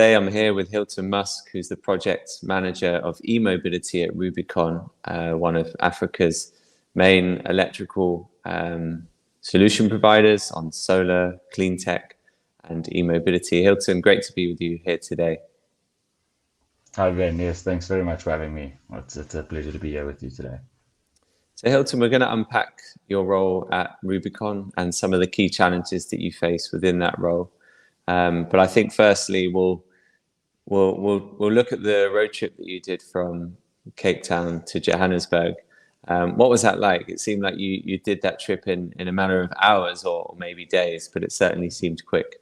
Today I'm here with Hilton Musk, who's the project manager of e-mobility at Rubicon, one of Africa's main electrical solution providers on solar, clean tech, and e-mobility. Hilton, great to be with you here today. Hi, Ben. Yes, thanks very much for having me. It's a pleasure to be here with you today. So Hilton, we're going to unpack your role at Rubicon and some of the key challenges that you face within that role. But I think firstly, we'll look at the road trip that you did from Cape Town to Johannesburg. What was that like? It seemed like you did that trip in a matter of hours or maybe days, but it certainly seemed quick.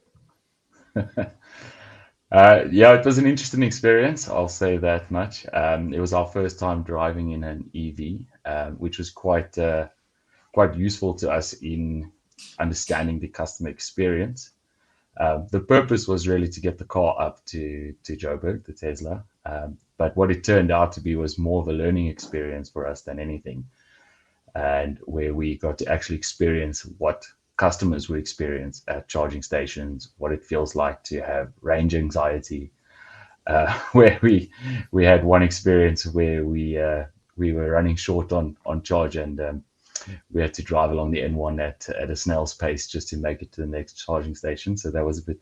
Yeah, it was an interesting experience. I'll say that much. It was our first time driving in an EV, which was quite useful to us in understanding the customer experience. The purpose was really to get the car up to Joburg, the Tesla. But what it turned out to be was more of a learning experience for us than anything, and where we got to actually experience what customers would experience at charging stations, what it feels like to have range anxiety. Where we had one experience where we were running short on charge, and we had to drive along the N1 at a snail's pace just to make it to the next charging station. So that was a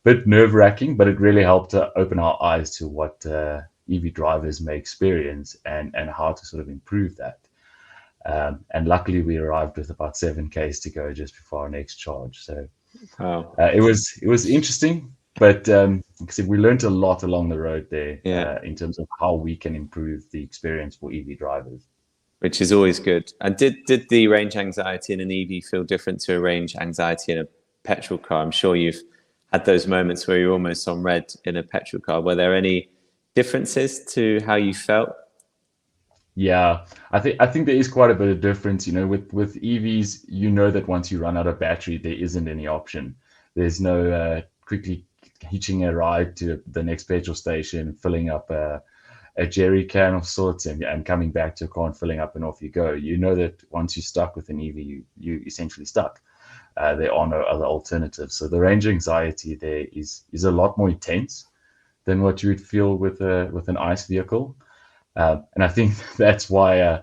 bit nerve wracking, but it really helped to open our eyes to what EV drivers may experience and how to sort of improve that. And luckily, we arrived with about 7Ks to go just before our next charge. So Wow. it was interesting, but like I said, we learned a lot along the road there Yeah, in terms of how we can improve the experience for EV drivers. which is always good. And did the range anxiety in an EV feel different to a range anxiety in a petrol car? I'm sure you've had those moments where you're almost on red in a petrol car. Were there any differences to how you felt? Yeah, I think there is quite a bit of difference. You know, with EVs, you know that once you run out of battery, there isn't any option. There's no quickly hitching a ride to the next petrol station, filling up a jerry can of sorts, and coming back to a car and filling up, and off you go. You know that once you're stuck with an EV, you essentially stuck. There are no other alternatives. So the range anxiety there is a lot more intense than what you would feel with an ICE vehicle. And I think that's why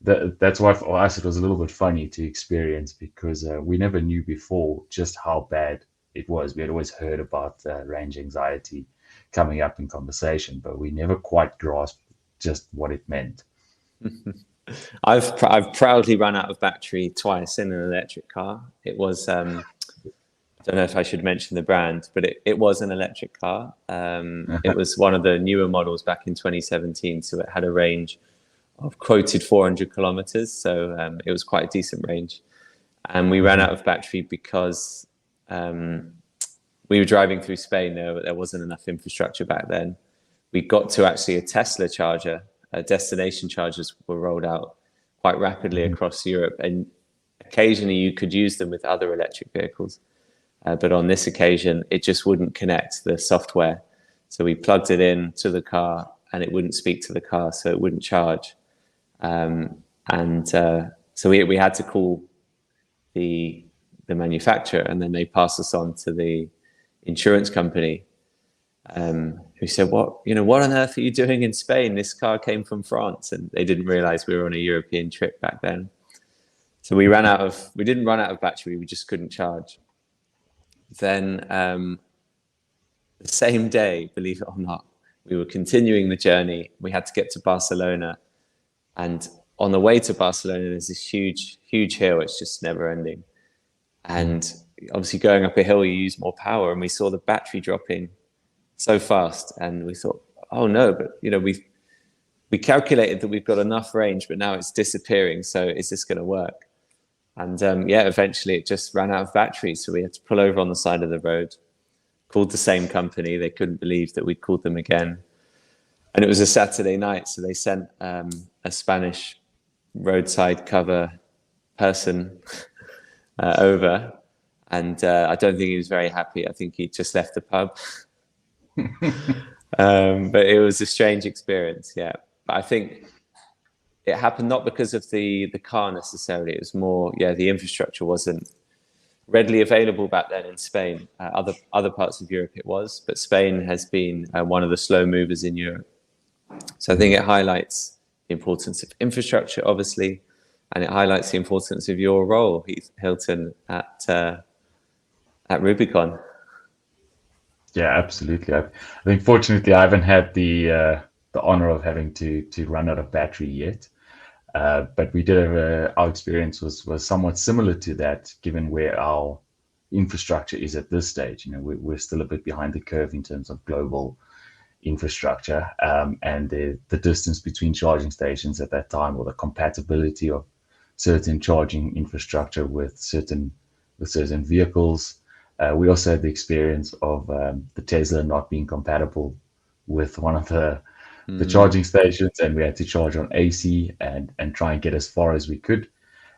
for us it was a little bit funny to experience, because we never knew before just how bad it was. We had always heard about range anxiety coming up in conversation, but we never quite grasped just what it meant. I've proudly run out of battery twice in an electric car. It was I don't know if I should mention the brand, but it was an electric car. It was one of the newer models back in 2017, so it had a range of quoted 400 kilometers, so it was quite a decent range. And we ran out of battery because we were driving through Spain. There wasn't enough infrastructure back then. We got to actually a Tesla charger. Destination chargers were rolled out quite rapidly Mhm. across Europe, and occasionally you could use them with other electric vehicles. But on this occasion, it just wouldn't connect the software. So we plugged it in to the car and it wouldn't speak to the car, so it wouldn't charge. And so we had to call the manufacturer, and then they passed us on to the insurance company, who said, what on earth are you doing in Spain? This car came from France. And they didn't realize we were on a European trip back then. So we didn't run out of battery, we just couldn't charge. Then the same day, believe it or not, we were continuing the journey. We had to get to Barcelona. And on the way to Barcelona, there's this huge, huge hill. It's just never ending. And obviously going up a hill, you use more power. And we saw the battery dropping so fast. And we thought, oh no, but we calculated that we've got enough range, but now it's disappearing. So is this going to work? And eventually it just ran out of battery. So we had to pull over on the side of the road, called the same company. They couldn't believe that we'd called them again. And it was a Saturday night. So they sent a Spanish roadside cover person over. And I don't think he was very happy. I think he just left the pub. But it was a strange experience, yeah. But I think it happened not because of the car necessarily. It was more, the infrastructure wasn't readily available back then in Spain. Other parts of Europe it was, but Spain has been one of the slow movers in Europe. So I think it highlights the importance of infrastructure, obviously, and it highlights the importance of your role, Hilton, at Rubicon. Yeah, absolutely. I think fortunately I haven't had the honor of having to run out of battery yet. But we did have our experience was somewhat similar to that, given where our infrastructure is at this stage. You know, we're still a bit behind the curve in terms of global infrastructure, and the distance between charging stations at that time, or the compatibility of certain charging infrastructure with certain vehicles. We also had the experience of the Tesla not being compatible with one of the charging stations, and we had to charge on AC and try and get as far as we could,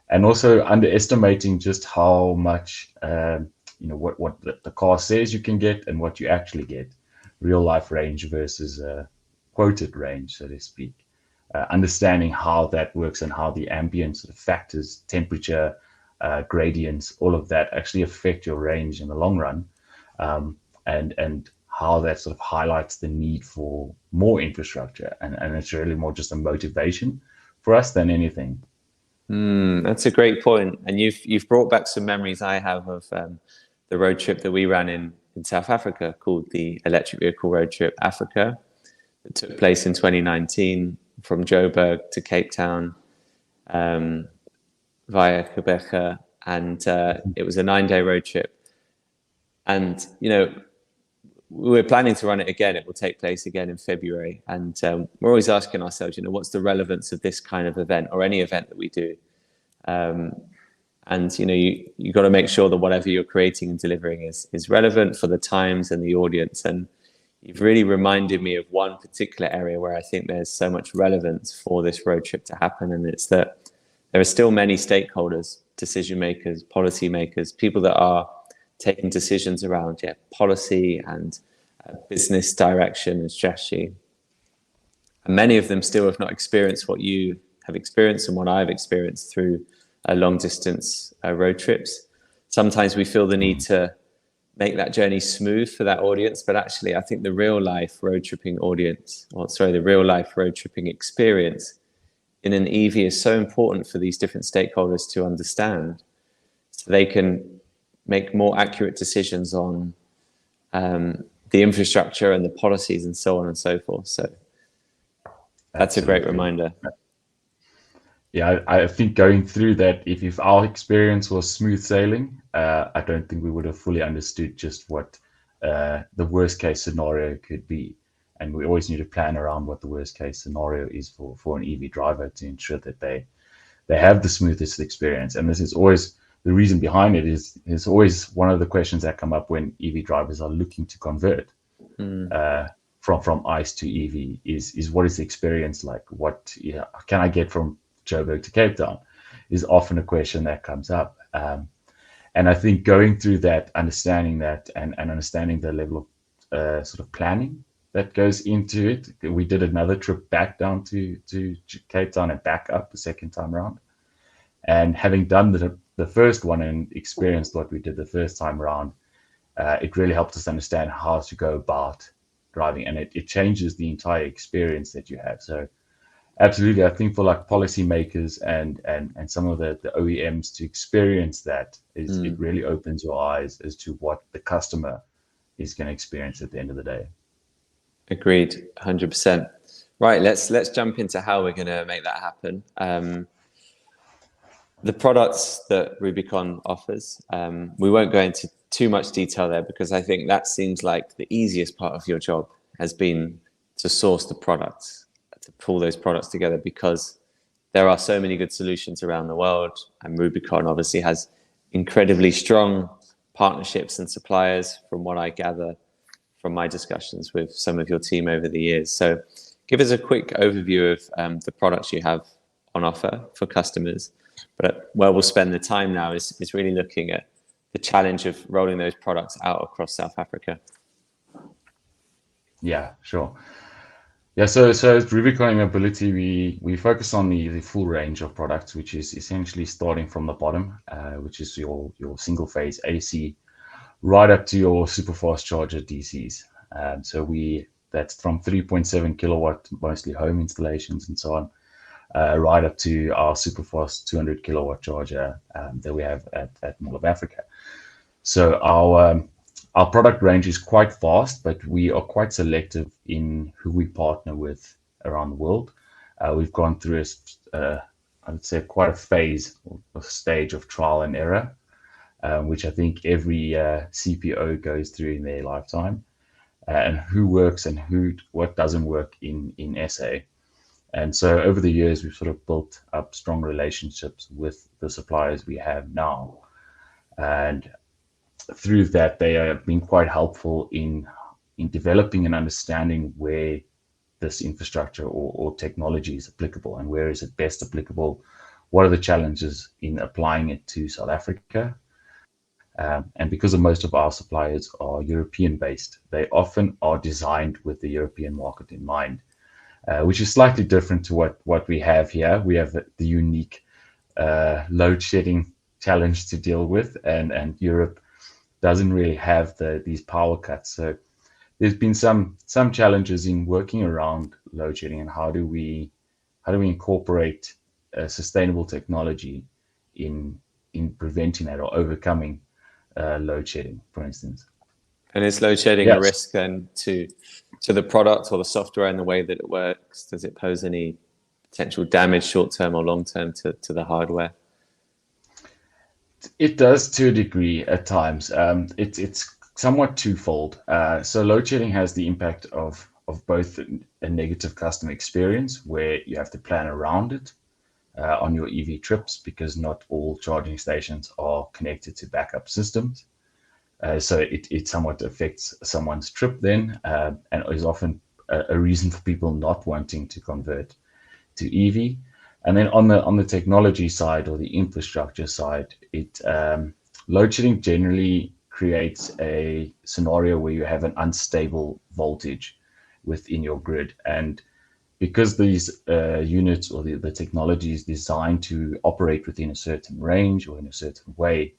and also underestimating just how much what the car says you can get and what you actually get, real life range versus quoted range, so to speak. Understanding how that works and how the ambient sort of factors, temperature, gradients, all of that actually affect your range in the long run, and how that sort of highlights the need for more infrastructure, and it's really more just a motivation for us than anything. That's a great point, and you've brought back some memories I have of the road trip that we ran in South Africa, called the Electric Vehicle Road Trip Africa. It took place in 2019 from Joburg to Cape Town via Quebec, and it was a 9-day road trip. And we're planning to run it again. It will take place again in February, and we're always asking ourselves, what's the relevance of this kind of event, or any event that we do? And you got to make sure that whatever you're creating and delivering is relevant for the times and the audience. And you've really reminded me of one particular area where I think there's so much relevance for this road trip to happen, and it's that there are still many stakeholders, decision makers, policy makers, people that are taking decisions around policy and business direction and strategy. And many of them still have not experienced what you have experienced and what I've experienced through long distance road trips. Sometimes we feel the need to make that journey smooth for that audience, but actually I think the real life road tripping experience in an EV is so important for these different stakeholders to understand, so they can make more accurate decisions on the infrastructure and the policies and so on and so forth. So that's Absolutely. A great reminder. Yeah, I think going through that, if our experience was smooth sailing, I don't think we would have fully understood just what the worst case scenario could be. And we always need to plan around what the worst case scenario is for an EV driver, to ensure that they have the smoothest experience. And this is always the reason behind it, is always one of the questions that come up when EV drivers are looking to convert from ICE to EV is what is the experience like? What can I get from Joburg to Cape Town is often a question that comes up. And I think going through that, understanding that, and understanding the level of sort of planning that goes into it. We did another trip back down to Cape Town and back up the second time around. And having done the first one and experienced what we did the first time around, it really helped us understand how to go about driving, and it changes the entire experience that you have. So absolutely, I think for like policymakers and some of the OEMs to experience that it really opens your eyes as to what the customer is going to experience at the end of the day. Agreed, 100%. Right, let's jump into how we're going to make that happen. The products that Rubicon offers, we won't go into too much detail there, because I think that seems like the easiest part of your job has been to source the products, to pull those products together, because there are so many good solutions around the world, and Rubicon obviously has incredibly strong partnerships and suppliers, from what I gather from my discussions with some of your team over the years. So give us a quick overview of the products you have on offer for customers. But where we'll spend the time now is really looking at the challenge of rolling those products out across South Africa. Yeah, sure. Yeah, so at Rubicon Mobility, we focus on the full range of products, which is essentially starting from the bottom, which is your single phase AC, right up to your super fast charger DCs. So that's from 3.7 kilowatt, mostly home installations and so on, right up to our super fast 200 kilowatt charger that we have at Mall of Africa. So our product range is quite vast, but we are quite selective in who we partner with around the world. We've gone through I would say quite a phase or stage of trial and error, which I think every CPO goes through in their lifetime, and who works and what doesn't work in SA. And so over the years, we've sort of built up strong relationships with the suppliers we have now. And through that, they have been quite helpful in developing and understanding where this infrastructure or technology is applicable and where is it best applicable. What are the challenges in applying it to South Africa? And because of most of our suppliers are European based, they often are designed with the European market in mind, which is slightly different to what we have here. We have the unique load shedding challenge to deal with, and Europe doesn't really have these power cuts. So there's been some challenges in working around load shedding and how do we incorporate sustainable technology in preventing that or overcoming load shedding, for instance. And is load shedding a Yes. risk then to the product or the software and the way that it works? Does it pose any potential damage, short term or long term, to the hardware? It does to a degree at times. It's somewhat twofold. So load shedding has the impact of both a negative customer experience where you have to plan around it on your EV trips because not all charging stations are connected to backup systems. So it somewhat affects someone's trip then, and is often a reason for people not wanting to convert to EV. And then on the technology side or the infrastructure side, load shedding generally creates a scenario where you have an unstable voltage within your grid. And because these units or the technology is designed to operate within a certain range or in a certain way,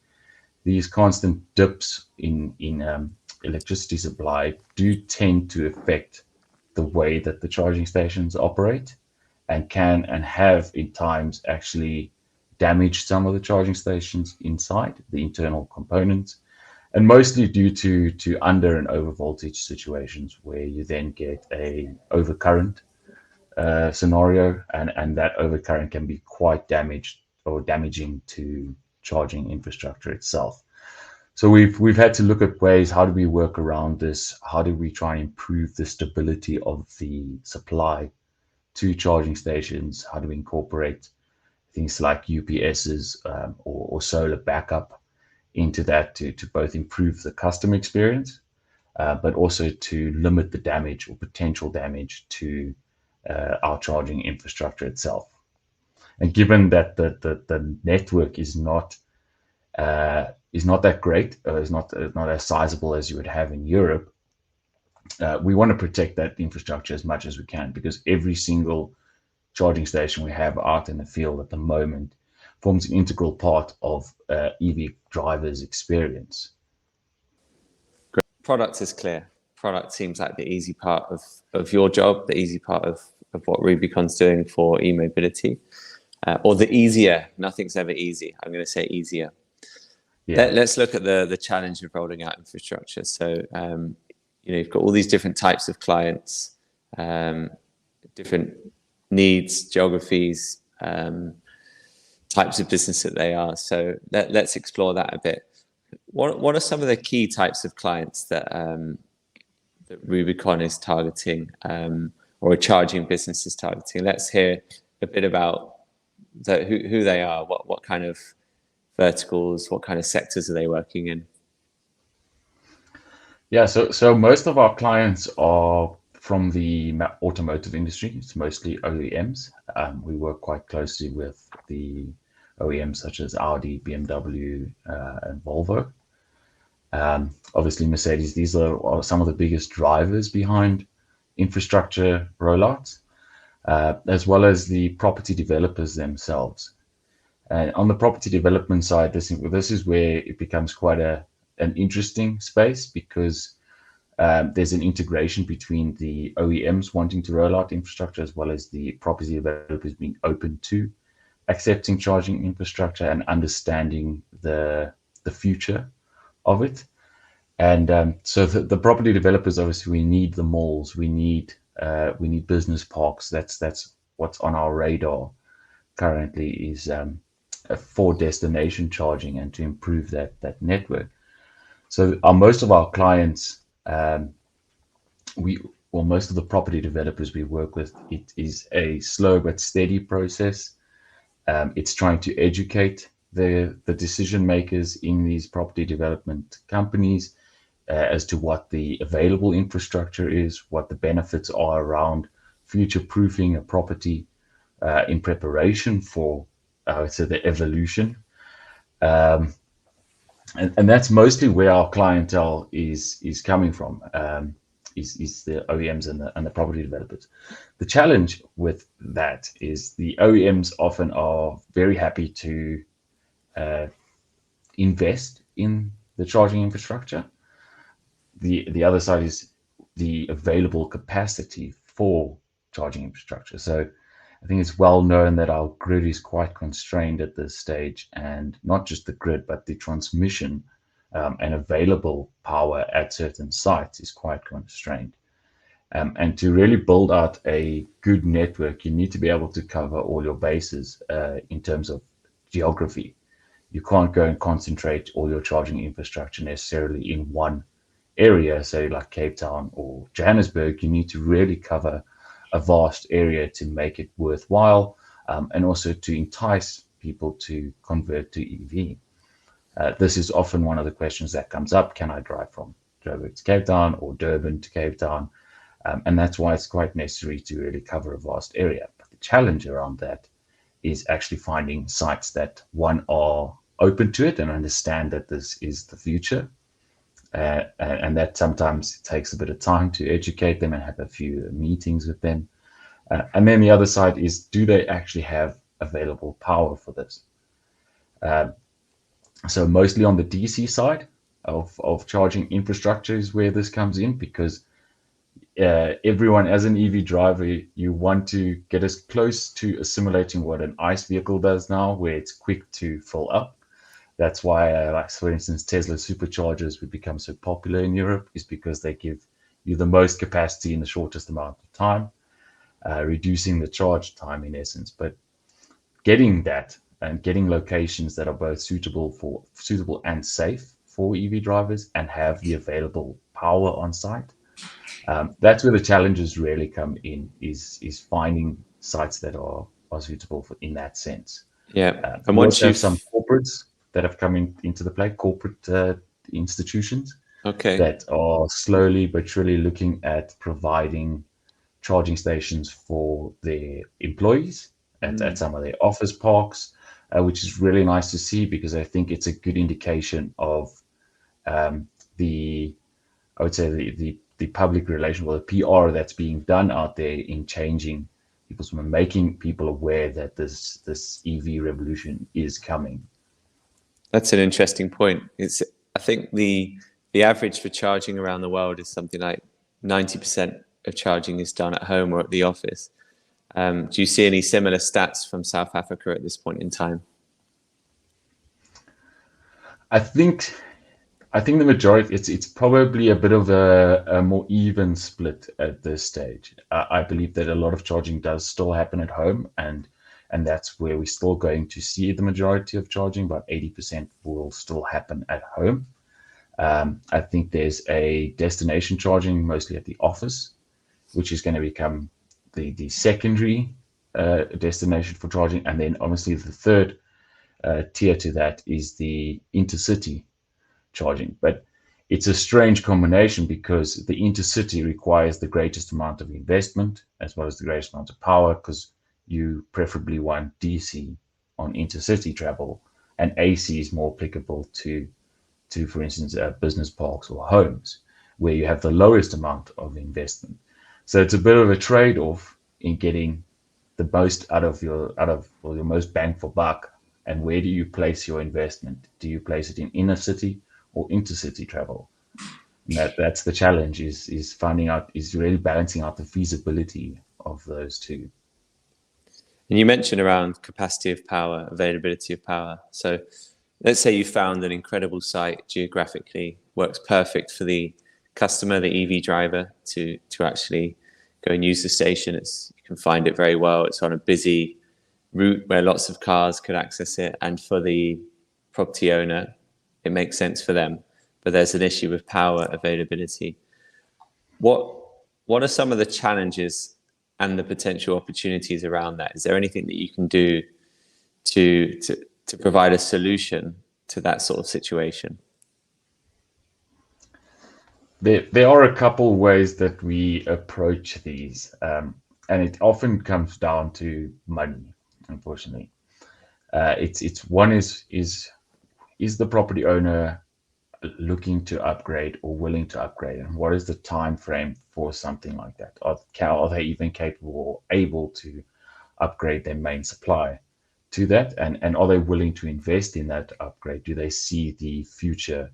these constant dips in electricity supply do tend to affect the way that the charging stations operate, and can and have in times actually damaged some of the charging stations inside the internal components, and mostly due to under and over voltage situations where you then get a overcurrent scenario, and that overcurrent can be quite damaged or damaging to charging infrastructure itself. So we've had to look at ways, how do we work around this? How do we try and improve the stability of the supply to charging stations? How do we incorporate things like UPSs or solar backup into that to both improve the customer experience, but also to limit the damage or potential damage to our charging infrastructure itself. And given that the network is not that great, is not as sizable as you would have in Europe, we want to protect that infrastructure as much as we can, because every single charging station we have out in the field at the moment forms an integral part of EV drivers' experience. Product is clear. Product seems like the easy part of your job, the easy part of what Rubicon's doing for e-mobility, or the easier. Nothing's ever easy. I'm going to say easier. Yeah. Let's look at the challenge of rolling out infrastructure. So, you've got all these different types of clients, different needs, geographies, types of business that they are. So let's explore that a bit. What are some of the key types of clients that Rubicon is targeting, or a charging business is targeting? Let's hear a bit about who they are, what kind of verticals, what kind of sectors are they working in? Yeah, so most of our clients are from the automotive industry. It's mostly OEMs. We work quite closely with the OEMs such as Audi, BMW, and Volvo. Obviously, Mercedes. These are some of the biggest drivers behind infrastructure rollouts, as well as the property developers themselves. And on the property development side, this is where it becomes quite an interesting space, because there's an integration between the OEMs wanting to roll out infrastructure, as well as the property developers being open to accepting charging infrastructure and understanding the future of it. And so the property developers, obviously, we need the malls, we need business parks. That's what's on our radar currently, is for destination charging and to improve that network. So most of our clients, most of the property developers we work with, it is a slow but steady process. It's trying to educate the decision makers in these property development companies as to what the available infrastructure is, what the benefits are around future proofing a property in preparation for, I would say, the evolution. And that's mostly where our clientele is coming from, is the OEMs and the property developers. The challenge with that is the OEMs often are very happy to invest in the charging infrastructure. The other side is the available capacity for charging infrastructure. So I think it's well known that our grid is quite constrained at this stage, and not just the grid, but the transmission and available power at certain sites is quite constrained. And to really build out a good network, you need to be able to cover all your bases in terms of geography. You can't go and concentrate all your charging infrastructure necessarily in one area, say like Cape Town or Johannesburg. You need to really cover a vast area to make it worthwhile, and also to entice people to convert to EV. This is often one of the questions that comes up: can I drive from Joburg to Cape Town or Durban to Cape Town? And that's why it's quite necessary to really cover a vast area. But the challenge around that is actually finding sites that, one, are open to it and understand that this is the future. And that sometimes takes a bit of time to educate them and have a few meetings with them. And then the other side is, do they actually have available power for this? So mostly on the DC side of charging infrastructure is where this comes in, because everyone, as an EV driver, you want to get as close to assimilating what an ICE vehicle does now, where it's quick to fill up. That's why, like, for instance, Tesla superchargers would become so popular in Europe, is because they give you the most capacity in the shortest amount of time, reducing the charge time in essence. But getting that and getting locations that are both suitable and safe for EV drivers and have the available power on site, that's where the challenges really come in, is finding sites that are suitable in that sense. Yeah. And once you have some corporates that have come into the play, corporate institutions, okay, that are slowly but surely looking at providing charging stations for their employees at some of their office parks, which is really nice to see, because I think it's a good indication of the public relation, or the PR that's being done out there in changing people's mind, making people aware that this EV revolution is coming. That's an interesting point. I think the average for charging around the world is something like 90% of charging is done at home or at the office. Do you see any similar stats from South Africa at this point in time? I think the majority, it's probably a bit of a more even split at this stage. I believe that a lot of charging does still happen at home, and that's where we're still going to see the majority of charging. About 80% will still happen at home. I think there's a destination charging mostly at the office, which is going to become the secondary destination for charging. And then obviously the third tier to that is the intercity charging. But it's a strange combination, because the intercity requires the greatest amount of investment as well as the greatest amount of power, because you preferably want DC on intercity travel, and AC is more applicable to for instance, business parks or homes, where you have the lowest amount of investment. So it's a bit of a trade-off in getting the most or your most bang for buck. And where do you place your investment? Do you place it in inner city or intercity travel? And that's the challenge, is finding out, is really balancing out the feasibility of those two. And you mentioned around capacity of power, availability of power. So let's say you found an incredible site geographically, works perfect for the customer, the EV driver, to actually go and use the station. You can find it very well. It's on a busy route where lots of cars could access it. And for the property owner, it makes sense for them. But there's an issue with power availability. What are some of the challenges and the potential opportunities around that? Is there anything that you can do to provide a solution to that sort of situation? There are a couple ways that we approach these, and it often comes down to money, unfortunately. It's one is the property owner looking to upgrade or willing to upgrade, and what is the time frame for something like that? Are they even capable or able to upgrade their main supply to that, and are they willing to invest in that upgrade? Do they see the future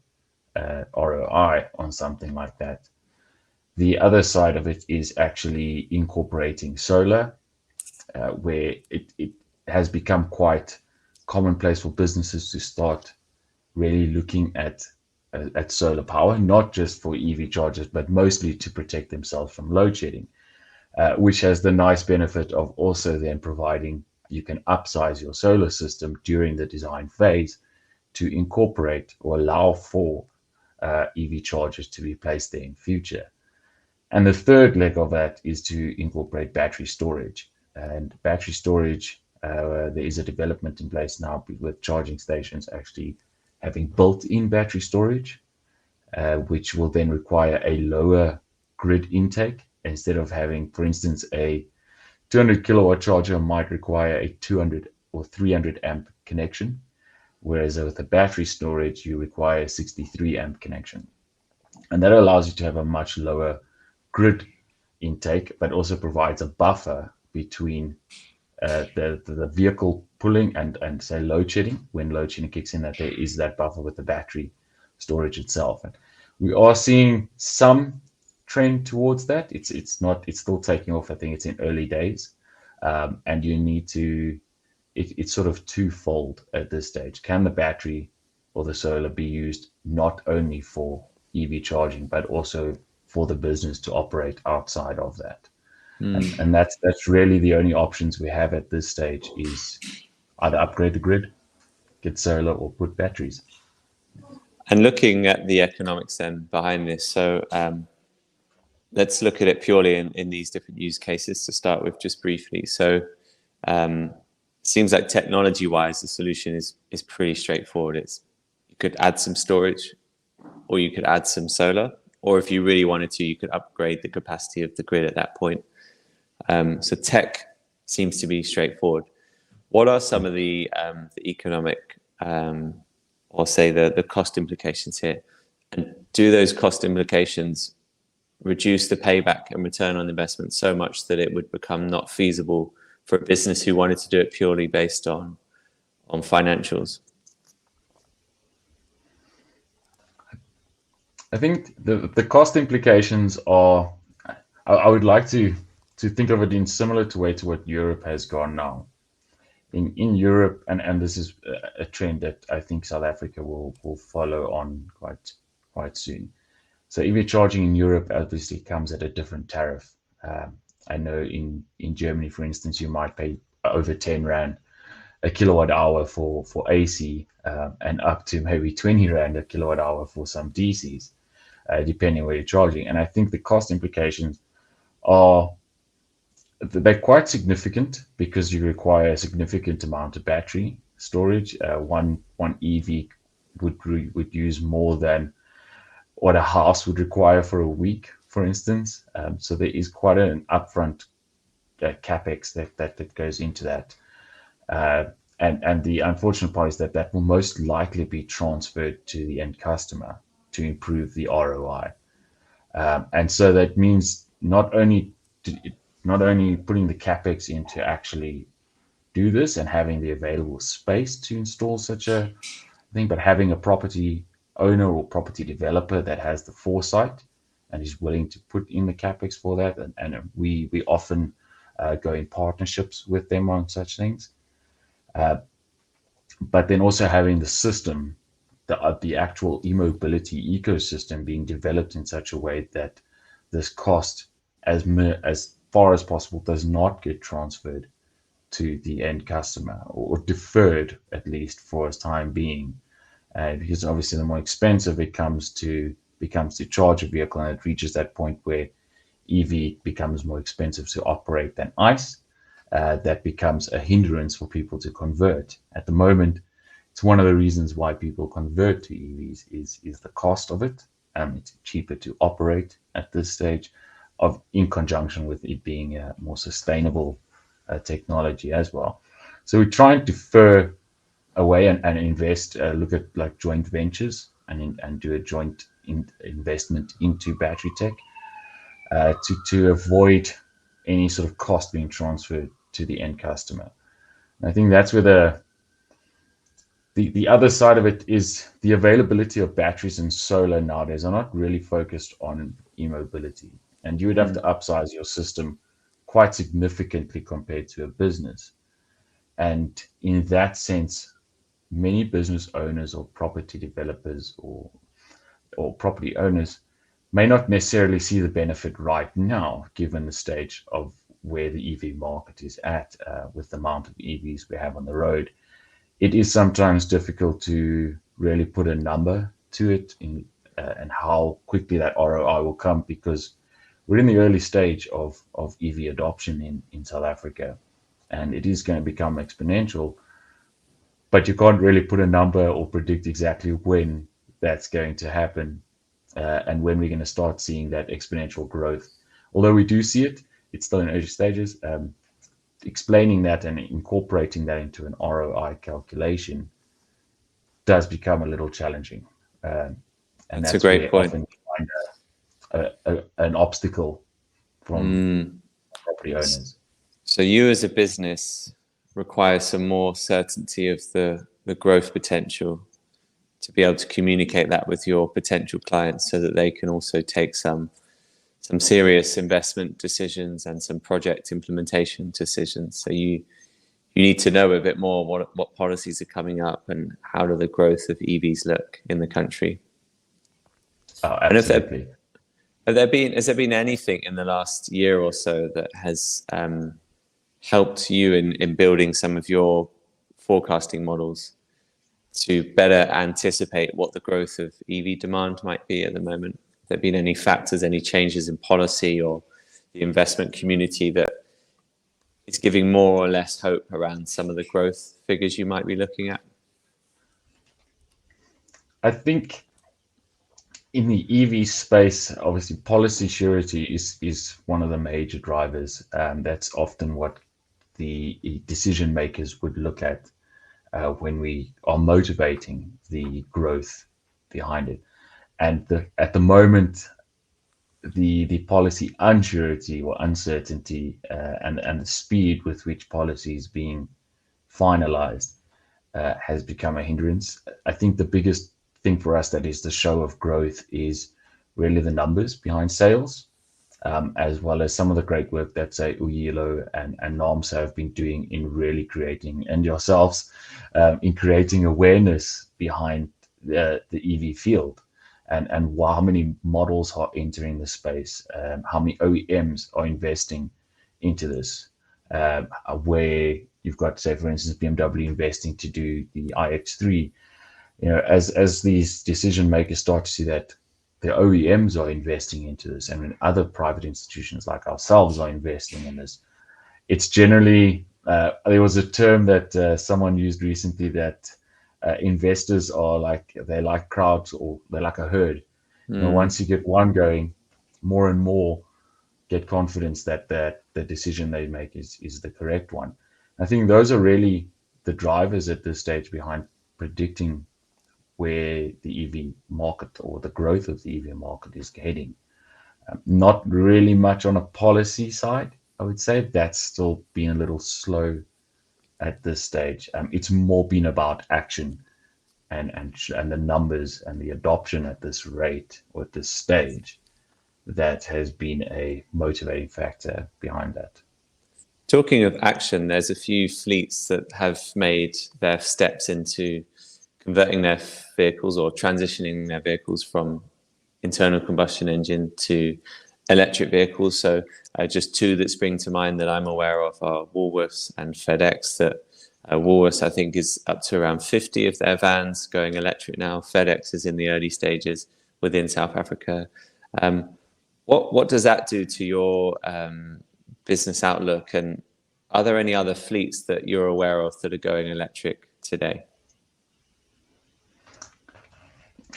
ROI on something like that? The other side of it is actually incorporating solar, where it has become quite commonplace for businesses to start really looking at solar power, not just for EV chargers, but mostly to protect themselves from load shedding, which has the nice benefit of also then providing, you can upsize your solar system during the design phase to incorporate or allow for EV chargers to be placed there in future. And the third leg of that is to incorporate battery storage. And battery storage, there is a development in place now with charging stations actually having built-in battery storage, which will then require a lower grid intake. Instead of having, for instance, a 200 kilowatt charger might require a 200 or 300 amp connection, whereas with the battery storage, you require a 63 amp connection. And that allows you to have a much lower grid intake, but also provides a buffer between the vehicle pulling and say load shedding. When load shedding kicks in, that there is that buffer with the battery storage itself. And we are seeing some trend towards that. It's still taking off. I think it's in early days, and you need to. It's sort of twofold at this stage. Can the battery or the solar be used not only for EV charging, but also for the business to operate outside of that? And that's really the only options we have at this stage, is either upgrade the grid, get solar, or put batteries. And looking at the economics then behind this, so let's look at it purely in these different use cases to start with, just briefly. So seems like technology-wise, the solution is pretty straightforward. You could add some storage, or you could add some solar, or if you really wanted to, you could upgrade the capacity of the grid at that point. So tech seems to be straightforward. What are some of the economic, or say the cost implications here? And do those cost implications reduce the payback and return on investment so much that it would become not feasible for a business who wanted to do it purely based on financials? I think the cost implications are, I would like to think of it in similar to way to what Europe has gone now. In Europe, and this is a trend that I think South Africa will follow on quite soon. So EV charging in Europe obviously comes at a different tariff. I know in Germany, for instance, you might pay over 10 Rand a kilowatt hour for AC, and up to maybe 20 Rand a kilowatt hour for some DCs, depending where you're charging. And I think the cost implications they're quite significant, because you require a significant amount of battery storage. One EV would use more than what a house would require for a week, for instance. So there is quite an upfront capex that goes into that. And the unfortunate part is that will most likely be transferred to the end customer to improve the ROI. And so that means not only not only putting the capex in to actually do this and having the available space to install such a thing, but having a property owner or property developer that has the foresight and is willing to put in the capex for that. And we often go in partnerships with them on such things. But then also having the system, the actual e-mobility ecosystem being developed in such a way that this cost, as far as possible, does not get transferred to the end customer, or deferred at least for a time being, because obviously the more expensive it becomes to charge a vehicle, and it reaches that point where EV becomes more expensive to operate than ICE, that becomes a hindrance for people to convert. At the moment, it's one of the reasons why people convert to EVs is the cost of it. It's cheaper to operate at this stage, in conjunction with it being a more sustainable technology as well. So we try and defer away and invest, look at like joint ventures and do a joint investment into battery tech, to avoid any sort of cost being transferred to the end customer. And I think that's where the other side of it is the availability of batteries and solar nowadays are not really focused on e-mobility, and you would have to upsize your system quite significantly compared to a business. And in that sense, many business owners or property developers or property owners may not necessarily see the benefit right now, given the stage of where the EV market is at, with the amount of EVs we have on the road. It is sometimes difficult to really put a number to it and how quickly that ROI will come, because we're in the early stage of EV adoption in South Africa, and it is going to become exponential, but you can't really put a number or predict exactly when that's going to happen, and when we're going to start seeing that exponential growth. Although we do see it, it's still in early stages. Explaining that and incorporating that into an ROI calculation does become a little challenging. And that's a great point. Often find an obstacle from property owners. So you as a business require some more certainty of the growth potential to be able to communicate that with your potential clients, so that they can also take some serious investment decisions and some project implementation decisions. So you need to know a bit more what policies are coming up and how do the growth of EVs look in the country. Oh, absolutely. And has there been anything in the last year or so that has helped you in building some of your forecasting models to better anticipate what the growth of EV demand might be at the moment? Have there been any factors, any changes in policy or the investment community that is giving more or less hope around some of the growth figures you might be looking at? I think in the EV space, obviously policy surety is one of the major drivers. That's often what the decision makers would look at when we are motivating the growth behind it. And at the moment, the policy unsurety or uncertainty, and the speed with which policy is being finalized has become a hindrance. I think the biggest thing for us that is the show of growth is really the numbers behind sales, as well as some of the great work that say Uyilo and NAMSA have been doing in really creating, and yourselves, in creating awareness behind the EV field, and how many models are entering the space, how many OEMs are investing into this, where you've got, say, for instance, BMW investing to do the iX3. As these decision makers start to see that the OEMs are investing into this, and when other private institutions like ourselves are investing in this, it's generally, there was a term that someone used recently, that investors are they're like crowds, or they're like a herd. Once you get one going, more and more get confidence that the decision they make is the correct one. I think those are really the drivers at this stage behind predicting where the EV market or the growth of the EV market is heading. Not really much on a policy side, I would say. That's still been a little slow at this stage. It's more been about action and the numbers and the adoption at this rate or at this stage that has been a motivating factor behind that. Talking of action, there's a few fleets that have made their steps into converting their vehicles or transitioning their vehicles from internal combustion engine to electric vehicles. So just two that spring to mind that I'm aware of are Woolworths and FedEx. That Woolworths, I think, is up to around 50 of their vans going electric now. FedEx is in the early stages within South Africa. What does that do to your business outlook? And are there any other fleets that you're aware of that are going electric today?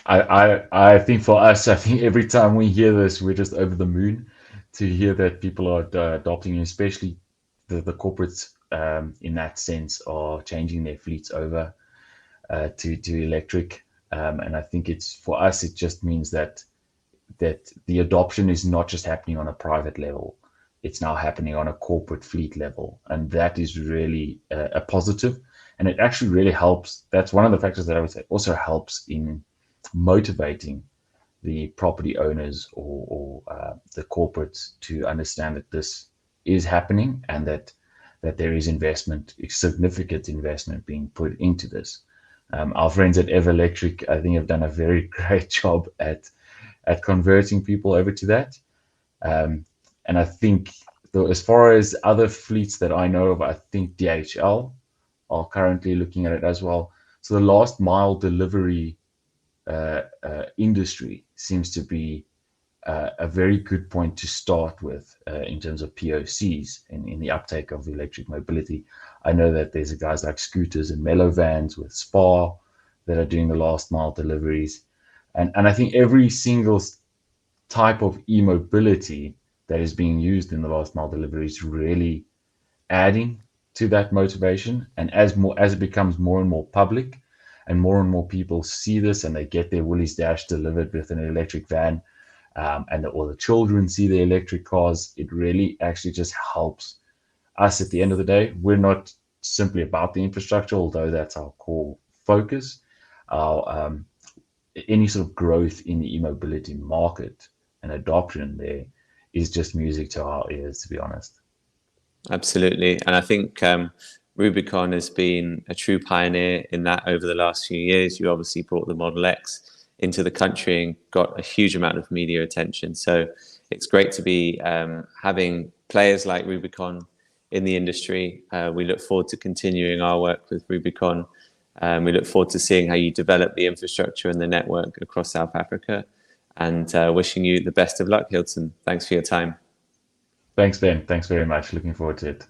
I think for us, I think every time we hear this, we're just over the moon to hear that people are adopting, especially the corporates in that sense, are changing their fleets over to electric. And I think it's for us, it just means that the adoption is not just happening on a private level. It's now happening on a corporate fleet level. And that is really a positive. And it actually really helps. That's one of the factors that I would say also helps in motivating the property owners or the corporates to understand that this is happening and that there is investment, significant investment being put into this. Our friends at Everelectric, I think, have done a very great job at converting people over to that. And I think, though, as far as other fleets that I know of, I think DHL are currently looking at it as well. So the last mile delivery industry seems to be a very good point to start with in terms of POCs in the uptake of electric mobility. I know that there's guys like Scooters and Mellow Vans with Spar that are doing the last mile deliveries. And I think every single type of e-mobility that is being used in the last mile delivery is really adding to that motivation. And as it becomes more and more public and more people see this and they get their Woolies Dash delivered with an electric van, and all the children see the electric cars, it really actually just helps us at the end of the day. We're not simply about the infrastructure, although that's our core focus. Any sort of growth in the e-mobility market and adoption there is just music to our ears, to be honest. Absolutely. And I think Rubicon has been a true pioneer in that over the last few years. You obviously brought the Model X into the country and got a huge amount of media attention. So it's great to be having players like Rubicon in the industry. We look forward to continuing our work with Rubicon. We look forward to seeing how you develop the infrastructure and the network across South Africa, and wishing you the best of luck, Hilton. Thanks for your time. Thanks, Ben. Thanks very much. Looking forward to it.